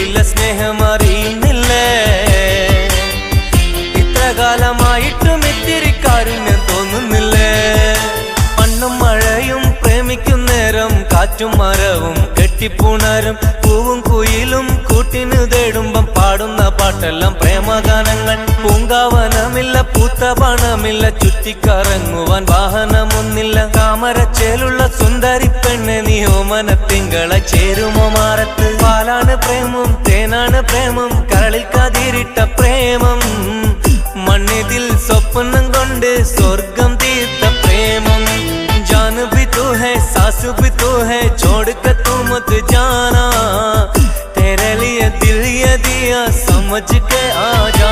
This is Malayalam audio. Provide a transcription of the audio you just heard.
ഉള്ളിലെ സ്നേഹം അറിയുന്നില്ലേ? ഇത്ര കാലമായിട്ടും ഇത്തിരി കാരുണ്യം തോന്നുന്നില്ലേ? മണ്ണും മഴയും പ്രേമിക്കും നേരം കാറ്റും മരവും കെട്ടിപ്പുണരും പൂവും കുയിലും കൂട്ടിനു തേടുമ്പം പാടുന്ന പാട്ടെല്ലാം പ്രേമഗാനങ്ങൾ. പൂങ്കാവനമില്ല, പൂത്ത പണമില്ല, ചുറ്റിക്കറങ്ങുവാൻ വാഹനമൊന്നില്ല. താമരച്ചേലുള്ള സുന്ദരി പെണ്ണെ നീ ഓമന തിങ്കളെ ചേരുമോ മാറത്ത്? പാലാണ് പ്രേമം, തേനാണ് പ്രേമം, കരളിൽ കതിരിട്ട പ്രേമം. മണ്ണിതിൽ സ്വപ്നം കൊണ്ട് സ്വർഗം തീർത്ത പ്രേമം. जान भी तू है, सास भी तू है, छोड़ कर तू मत जाना. तेरे लिए दिल ये दिया, समझ के आ जा.